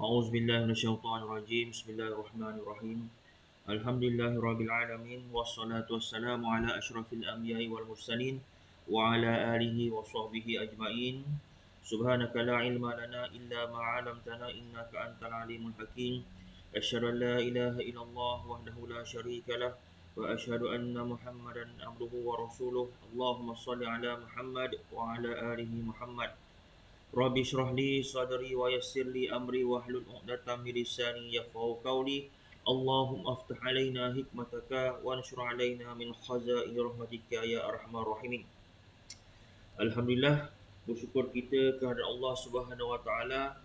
أعوذ بالله من الشيطان الرجيم بسم الله الرحمن الرحيم الحمد لله رب العالمين والصلاة والسلام على أشرف الأنبياء والمرسلين وعلى آله وصحبه أجمعين سبحانك لا علم لنا إلا ما علمتنا إنك أنت العليم الحكيم أشهد أن لا إله إلا الله وحده لا شريك له وأشهد أن محمدا عبده ورسوله اللهم صل على محمد وعلى آله محمد Rabbi shrah li sadri wa yassir li amri wahlul 'uqdatam min lisani yafqahu qawli. Allahumma aftah alaina hikmataka wa ansur alaina min khazain rahmatika ya arhamar rahimin. Alhamdulillah, bersyukur kita kepada Allah Subhanahu wa taala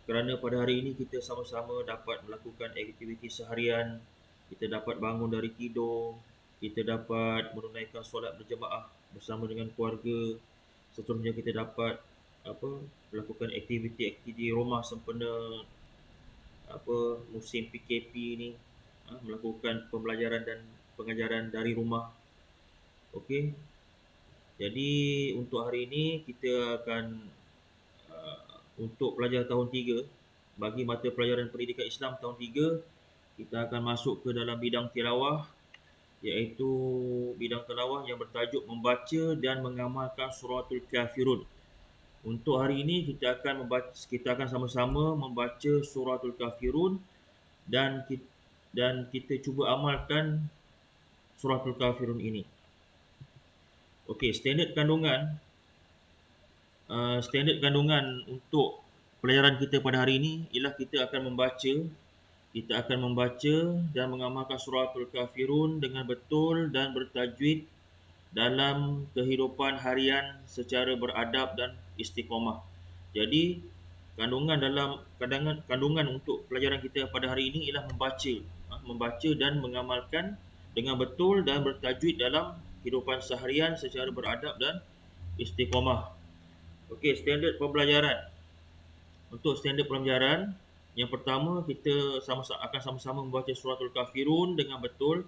kerana pada hari ini kita sama-sama dapat melakukan aktiviti seharian. Kita dapat bangun dari tidur, kita dapat menunaikan solat berjemaah bersama dengan keluarga. Seterusnya kita dapat melakukan aktiviti-aktiviti rumah sempena musim PKP ni, melakukan pembelajaran dan pengajaran dari rumah. Okey. Jadi untuk hari ini kita akan untuk pelajar tahun 3 bagi mata pelajaran pendidikan Islam tahun 3 kita akan masuk ke dalam bidang tilawah, iaitu bidang tilawah yang bertajuk membaca dan mengamalkan suratul kafirun. Untuk hari ini kita akan sama-sama membaca suratul kafirun dan kita cuba amalkan suratul kafirun ini. Okey, standard kandungan untuk pelajaran kita pada hari ini ialah kita akan membaca dan mengamalkan suratul kafirun dengan betul dan bertajwid dalam kehidupan harian secara beradab dan istiqamah. Jadi kandungan untuk pelajaran kita pada hari ini ialah membaca dan mengamalkan dengan betul dan bertajwid dalam kehidupan seharian secara beradab dan istiqamah. Okey, standard pembelajaran. Untuk standard pembelajaran, yang pertama kita akan sama-sama membaca suratul kafirun dengan betul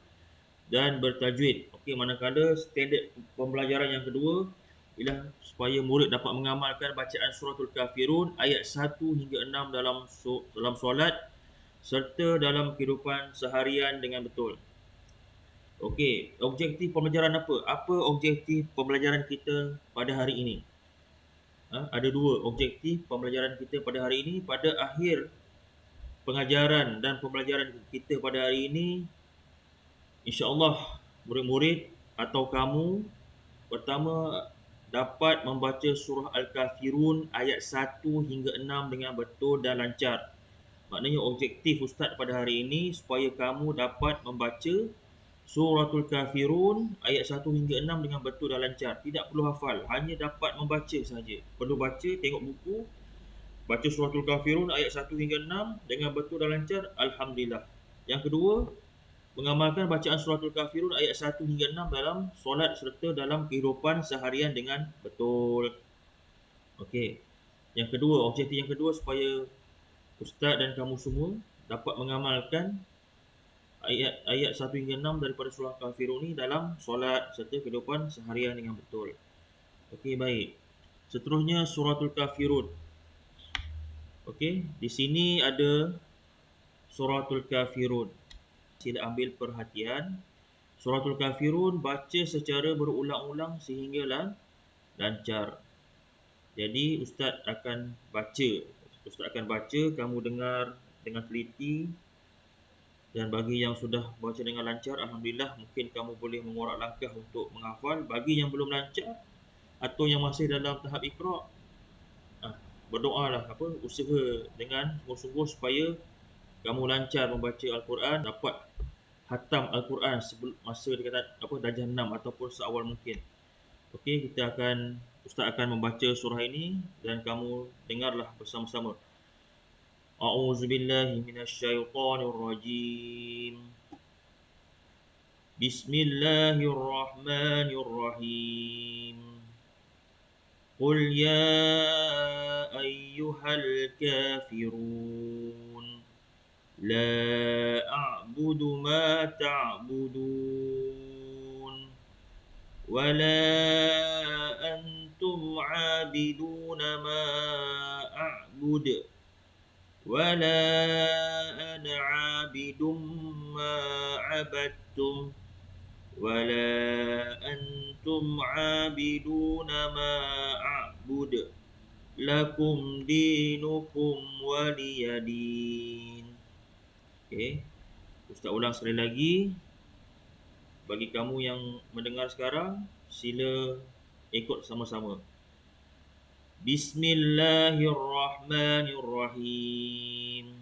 dan bertajwid. Okey, manakala standard pembelajaran yang kedua ialah supaya murid dapat mengamalkan bacaan suratul kafirun ayat 1 hingga 6 dalam solat serta dalam kehidupan seharian dengan betul. Okey, objektif pembelajaran apa? Apa objektif pembelajaran kita pada hari ini? Ada dua objektif pembelajaran kita pada hari ini. Pada akhir pengajaran dan pembelajaran kita pada hari ini, InsyaAllah murid-murid atau kamu pertama dapat membaca surah Al-Kafirun ayat 1 hingga 6 dengan betul dan lancar. Maknanya objektif Ustaz pada hari ini supaya kamu dapat membaca suratul Kafirun ayat 1 hingga 6 dengan betul dan lancar. Tidak perlu hafal, hanya dapat membaca saja. Perlu baca, tengok buku, baca suratul Kafirun ayat 1 hingga 6 dengan betul dan lancar. Alhamdulillah. Yang kedua, mengamalkan bacaan suratul kafirun ayat 1 hingga 6 dalam solat serta dalam kehidupan seharian dengan betul. Okey. Objektif yang kedua supaya ustaz dan kamu semua dapat mengamalkan ayat 1 hingga 6 daripada surah kafirun ini dalam solat serta kehidupan seharian dengan betul. Okey, baik. Seterusnya suratul kafirun. Okey, di sini ada suratul kafirun. Sila ambil perhatian. Suratul Kafirun baca secara berulang-ulang sehingga lancar. Jadi Ustaz akan baca, kamu dengar dengan teliti. Dan bagi yang sudah baca dengan lancar, Alhamdulillah, mungkin kamu boleh mengorak langkah untuk menghafal. Bagi yang belum lancar atau yang masih dalam tahap iqra', berdoalah, usaha dengan sungguh-sungguh supaya kamu lancar membaca Al-Quran, dapat hatam Al-Quran masa darjah 6 ataupun seawal mungkin. Okey, Ustaz akan membaca surah ini dan kamu dengarlah bersama-sama. A'udzubillahi minasyaitonirrajim. Bismillahirrahmanirrahim. Qul ya ayyuhal kafirun لا أعبد ما تعبدون ولا أنتم عابدون ما أعبد ولا أنا عابد ما عبدتم ولا أنتم عابدون ما أعبد لكم دينكم ولي دين. Okay. Ustaz ulang sekali lagi. Bagi kamu yang mendengar sekarang, sila ikut sama-sama. Bismillahirrahmanirrahim.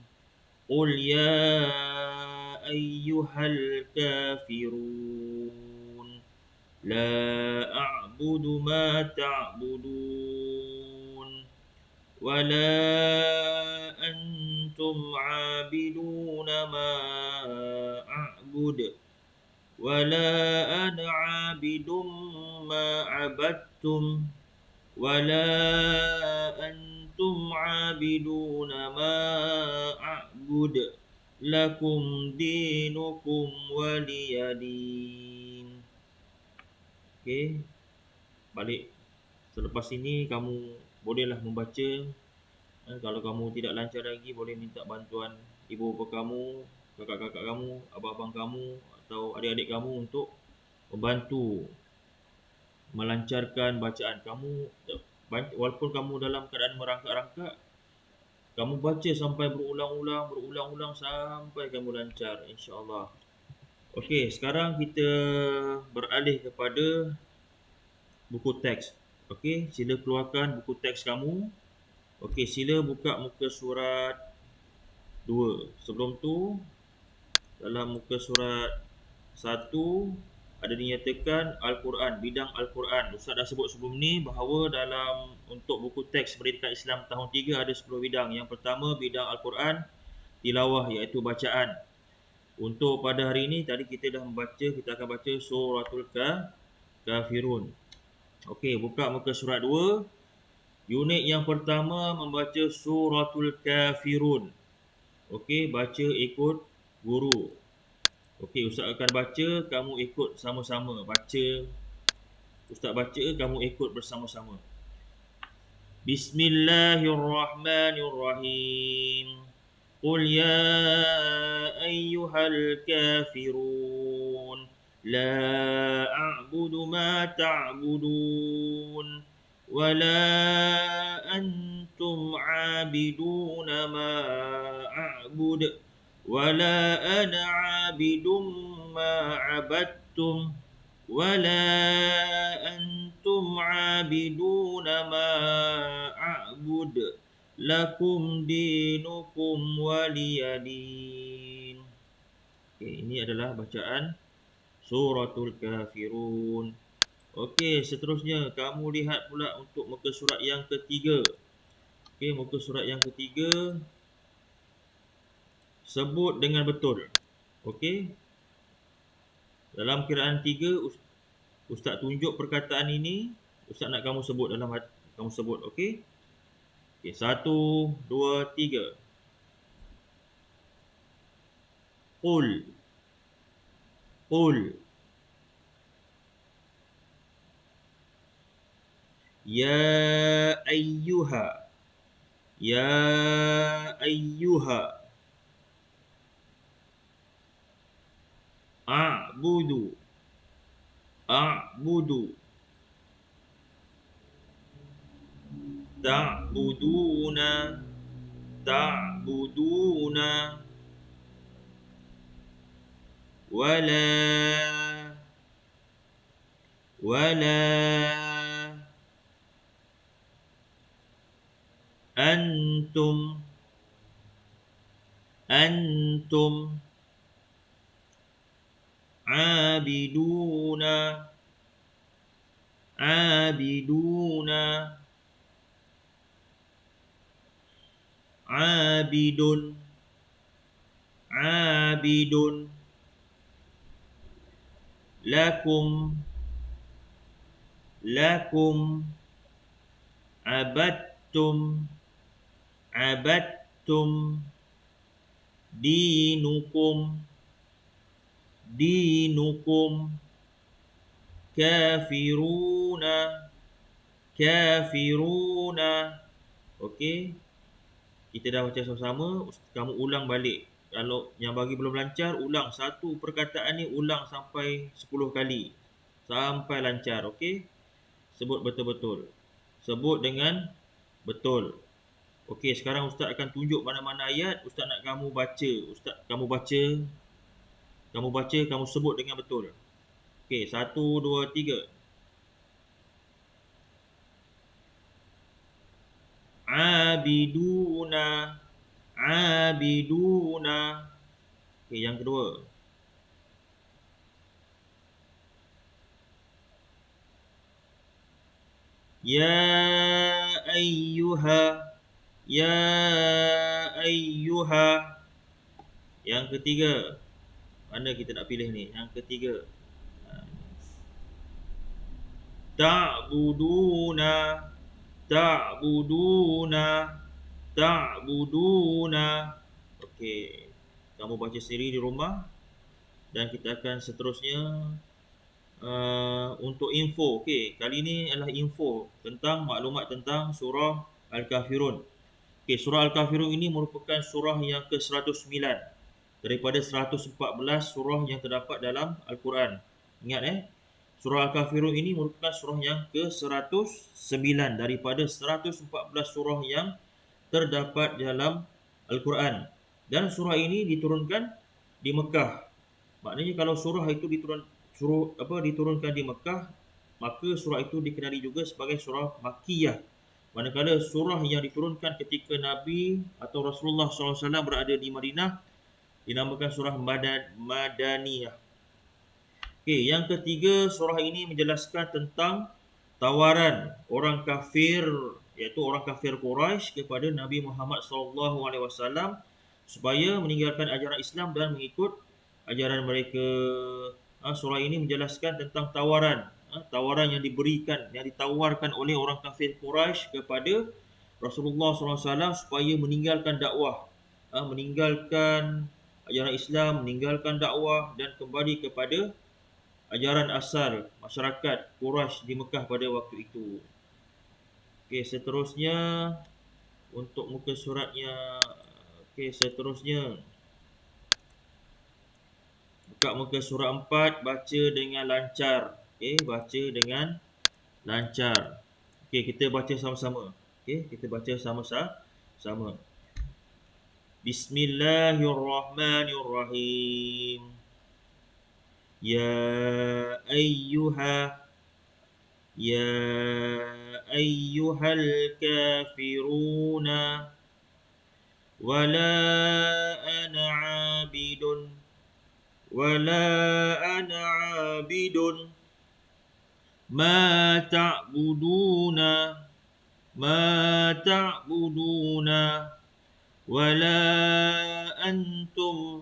Qul ya ayyuhal kafirun la a'budu ma ta'budun wa la antum 'abidun ma a'bud wa la ana 'abidum ma 'abadtum ولا أنتم عابدون ما أعبد لكم دينكم ولي دين. Okey, balik. Selepas ini kamu bolehlah membaca. Kalau kamu tidak lancar lagi, boleh minta bantuan ibu bapa kamu, kakak-kakak kamu, abang-abang kamu atau adik-adik kamu untuk membantu melancarkan bacaan kamu. Walaupun kamu dalam keadaan merangkak-rangkak, kamu baca sampai berulang-ulang sampai kamu lancar, insya-Allah. Okey, sekarang kita beralih kepada buku teks. Okey, sila keluarkan buku teks kamu. Okey, sila buka muka surat 2. Sebelum tu, dalam muka surat 1 ada dinyatakan Al-Quran, bidang Al-Quran. Ustaz dah sebut sebelum ni bahawa dalam untuk buku teks Pendidikan Islam tahun 3 ada 10 bidang. Yang pertama bidang Al-Quran, tilawah iaitu bacaan. Untuk pada hari ini tadi kita dah membaca, kita akan baca suratul Kafirun. Okey, buka muka surat 2. Unit yang pertama membaca suratul Kafirun. Okey, baca ikut guru. Okey, Ustaz akan baca, kamu ikut sama-sama. Baca, Ustaz baca, kamu ikut bersama-sama. Bismillahirrahmanirrahim. Qul ya ayyuhal kafirun la a'budu ma ta'budun wa la antum 'abiduna ma a'bud ولا أنا عابد ما عبدتم ولا أنتم عابدون ما أعبد لكم دينكم ولي دين. Okay, ini adalah bacaan suratul Kafirun. Okey, seterusnya kamu lihat pula untuk muka surat yang ketiga. Okey, muka surat yang ketiga, sebut dengan betul. Okey. Dalam kiraan 3, Ustaz tunjuk perkataan ini. Ustaz nak kamu sebut dalam kamu sebut. Okey. Okey, 1, 2, 3. Qul. Qul. Ya ayyuha. Ya ayyuha. A'budu. A'budu. Ta'buduna. Ta'buduna. Wala. Wala. Antum. Antum. Abiduna. Abiduna. Abidun. Abidun. Lakum. Lakum. Abadtum. Abadtum. Dinukum. Dinukum. Kafiruna. Kafiruna. Okey. Kita dah baca sama-sama, kamu ulang balik. Kalau yang bagi belum lancar, ulang satu perkataan ni, ulang sampai 10 kali. Sampai lancar, okey? Sebut betul-betul. Sebut dengan betul. Okey, sekarang Ustaz akan tunjuk mana-mana ayat. Ustaz nak kamu baca. Kamu baca, kamu sebut dengan betul. Okey, 1, 2, 3. Abiduna. Abiduna. Okey, yang kedua. Ya ayyuha. Ya ayyuha. Yang ketiga. Mana kita nak pilih ni? Yang ketiga. Ta'buduna. Ta'buduna. Ta'buduna. Okey. Kamu baca sendiri di rumah. Dan kita akan seterusnya untuk info. Okey, kali ini adalah info tentang maklumat tentang surah Al-Kafirun. Okey, surah Al-Kafirun ini merupakan surah yang ke-109 daripada 114 surah yang terdapat dalam Al-Quran. Ingat surah Al-Kafirun ini merupakan surah yang ke-109 daripada 114 surah yang terdapat dalam Al-Quran. Dan surah ini diturunkan di Mekah. Maknanya kalau surah itu diturunkan di Mekah, maka surah itu dikenali juga sebagai surah Makkiyah. Manakala surah yang diturunkan ketika Nabi atau Rasulullah SAW berada di Madinah dinamakan surah Madaniyah. Okey, yang ketiga, surah ini menjelaskan tentang tawaran orang kafir, iaitu orang kafir Quraisy kepada Nabi Muhammad SAW supaya meninggalkan ajaran Islam dan mengikut ajaran mereka. Surah ini menjelaskan tentang tawaran yang diberikan, yang ditawarkan oleh orang kafir Quraisy kepada Rasulullah SAW supaya meninggalkan dakwah, meninggalkan ajaran Islam, meninggalkan dakwah dan kembali kepada ajaran asal masyarakat Quraisy di Mekah pada waktu itu. Okey, seterusnya untuk muka suratnya. Okey, seterusnya buka muka surat 4, baca dengan lancar. Okey, baca dengan lancar. Okey, kita baca sama-sama. Okey, kita baca sama-sama. Bismillahirrahmanirrahim. Ya ayyuhal kafiruna wala ana abidun ma ta'buduna wala antum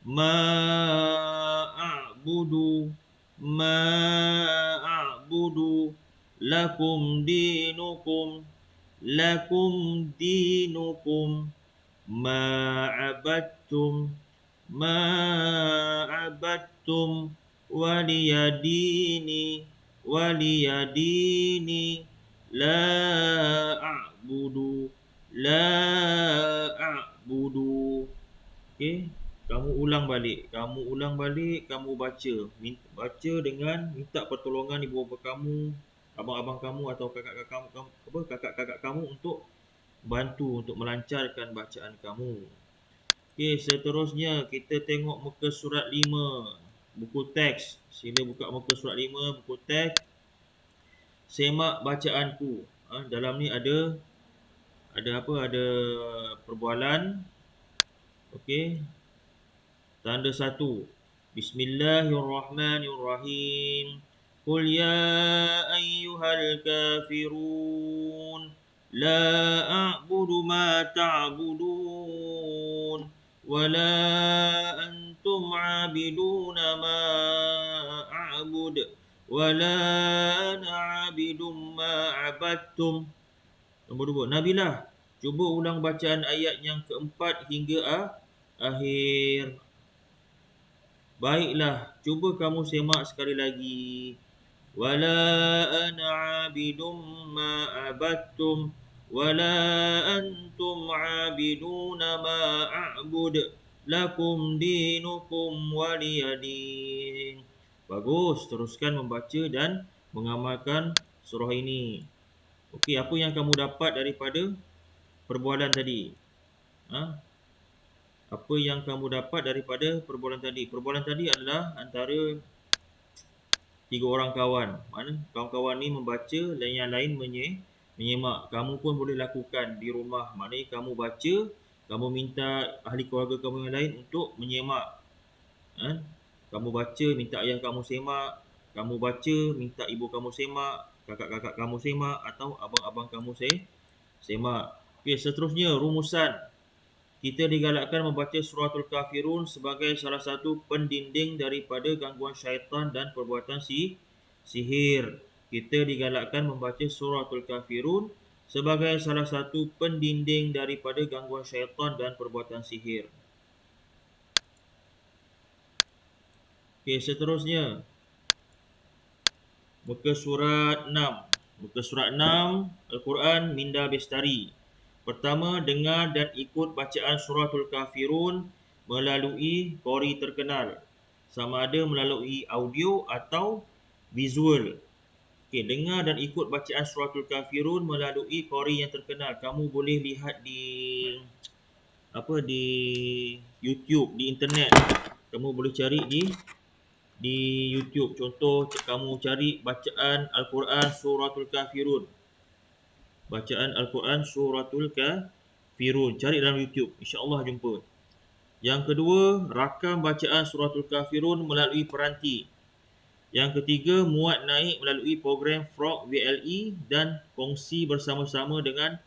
ma a'budu lakum dinukum ma abattum waliyadini la a'budu. Okey, kamu ulang balik, kamu baca. Baca dengan minta pertolongan ibu bapa kamu, abang-abang kamu atau kakak-kakak kamu untuk bantu untuk melancarkan bacaan kamu. Okey, seterusnya kita tengok muka surat 5, buku teks. Sila buka muka surat 5, buku teks. Semak bacaanku. Dalam ni ada perbualan. Okey. Tanda 1. Bismillahirrahmanirrahim. Qul ya ayyuhal kafirun la a'budu ma ta'budun wala antum 'abiduna ma a'bud wala ana 'abidum ma 'abadtum. Nombor 2. Nabilah, cuba ulang bacaan ayat yang keempat hingga akhir. Baiklah, cuba kamu semak sekali lagi. ولا أنا عابد ما عبدتم ولا أنتم عابدون ما أعبد لكم دينكم ولي دين. Bagus, teruskan membaca dan mengamalkan surah ini. Okey, apa yang kamu dapat daripada perbualan tadi? Ha? Apa yang kamu dapat daripada perbualan tadi? Perbualan tadi adalah antara 3 orang kawan. Mana kawan-kawan ni membaca dan yang lain menyemak. Kamu pun boleh lakukan di rumah. Maknanya kamu baca, kamu minta ahli keluarga kamu yang lain untuk menyemak. Kamu baca, minta ayah kamu semak. Kamu baca, minta ibu kamu semak. Kakak-kakak kamu semak. Atau abang-abang kamu semak. Okey, seterusnya rumusan. Kita digalakkan membaca suratul kafirun sebagai salah satu pendinding daripada gangguan syaitan dan perbuatan sihir. Kita digalakkan membaca suratul kafirun sebagai salah satu pendinding daripada gangguan syaitan dan perbuatan sihir. Okey, seterusnya. Muka surat 6. Muka surat 6, Al-Quran Minda Bestari. Pertama, dengar dan ikut bacaan suratul kafirun melalui qori terkenal. Sama ada melalui audio atau visual. Okey, dengar dan ikut bacaan suratul kafirun melalui qori yang terkenal. Kamu boleh lihat di YouTube, di internet. Kamu boleh cari di YouTube. Contoh, kamu cari bacaan Al-Quran suratul kafirun. Bacaan Al-Quran suratul kafirun. Cari dalam YouTube, insya-Allah jumpa. Yang kedua, rakam bacaan suratul kafirun melalui peranti. Yang ketiga, muat naik melalui program Frog VLE dan kongsi bersama-sama dengan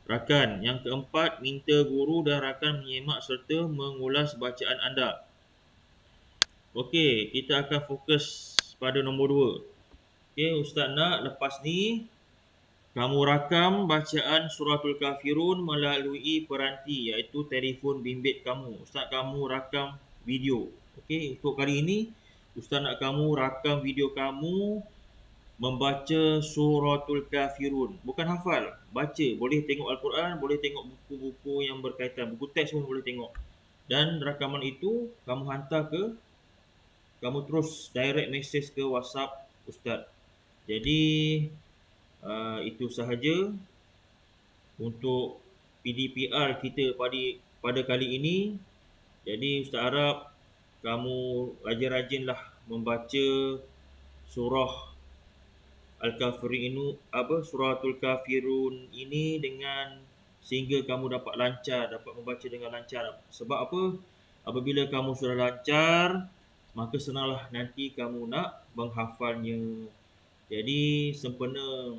rakan. Yang keempat, minta guru dan rakan menyemak serta mengulas bacaan anda. Okey, kita akan fokus pada nombor 2. Okey, Ustaz nak lepas ni kamu rakam bacaan suratul kafirun melalui peranti, iaitu telefon bimbit kamu. Ustaz kamu rakam video. Okey, untuk kali ini Ustaz nak kamu rakam video kamu membaca suratul kafirun. Bukan hafal, baca. Boleh tengok Al-Quran, boleh tengok buku-buku yang berkaitan. Buku teks pun boleh tengok. Dan rakaman itu kamu hantar kamu terus direct message ke WhatsApp Ustaz. Jadi itu sahaja untuk PDPR kita pada kali ini. Jadi Ustaz harap kamu rajin-rajinlah membaca surah suratul kafirun ini sehingga kamu dapat membaca dengan lancar. Sebab apa? Apabila kamu sudah lancar, maka senanglah nanti kamu nak menghafalnya. Jadi sempena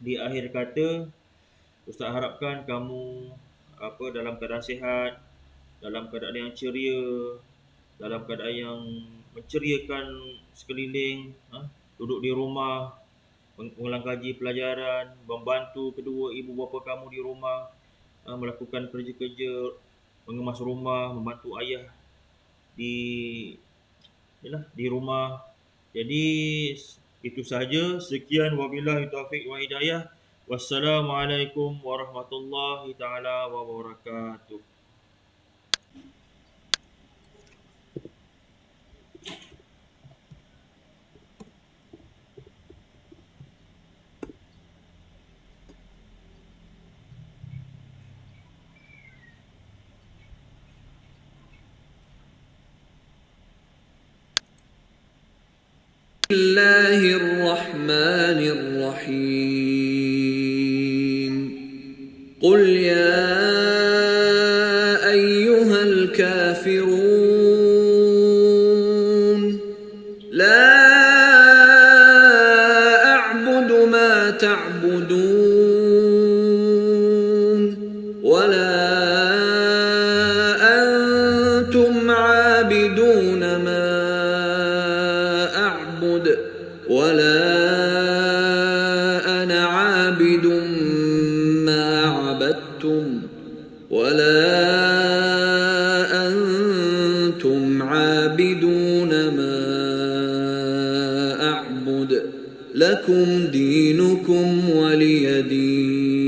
di akhir kata, Ustaz harapkan kamu dalam keadaan sihat, dalam keadaan yang ceria, dalam keadaan yang menceriakan sekeliling, duduk di rumah, mengulang kaji pelajaran, membantu kedua ibu bapa kamu di rumah, melakukan kerja-kerja, mengemas rumah, membantu ayah di rumah. Jadi itu sahaja. Sekian, wabillahi taufiq wa hidayah. Wassalamualaikum warahmatullahi taala wabarakatuh. الله الرحمن الرحيم قل يا أيها الكافرون لا أعبد ما تعبدون ولا أنتم عابدون ما ولا أنا عابد ما عبدتم ولا أنتم عابدون ما أعبد أعبد لكم دينكم ولي دين.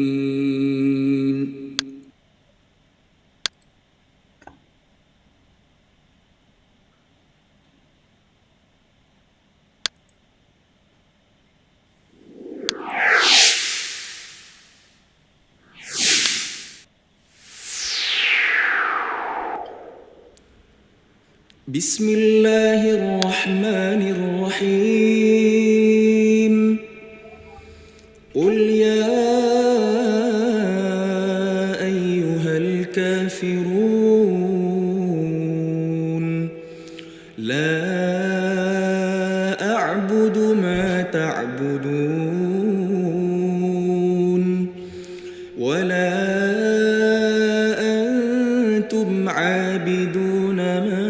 بسم الله الرحمن الرحيم. قل يا أيها الكافرون لا أعبد ما تعبدون ولا أنتم عابدون ما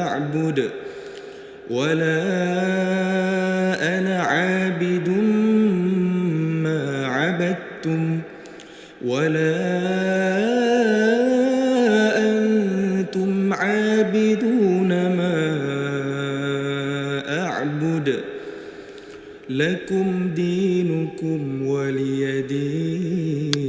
أعبد ولا أنا عابد ما عبدتم ولا أنتم عابدون ما أعبد لكم دينكم ولي دين.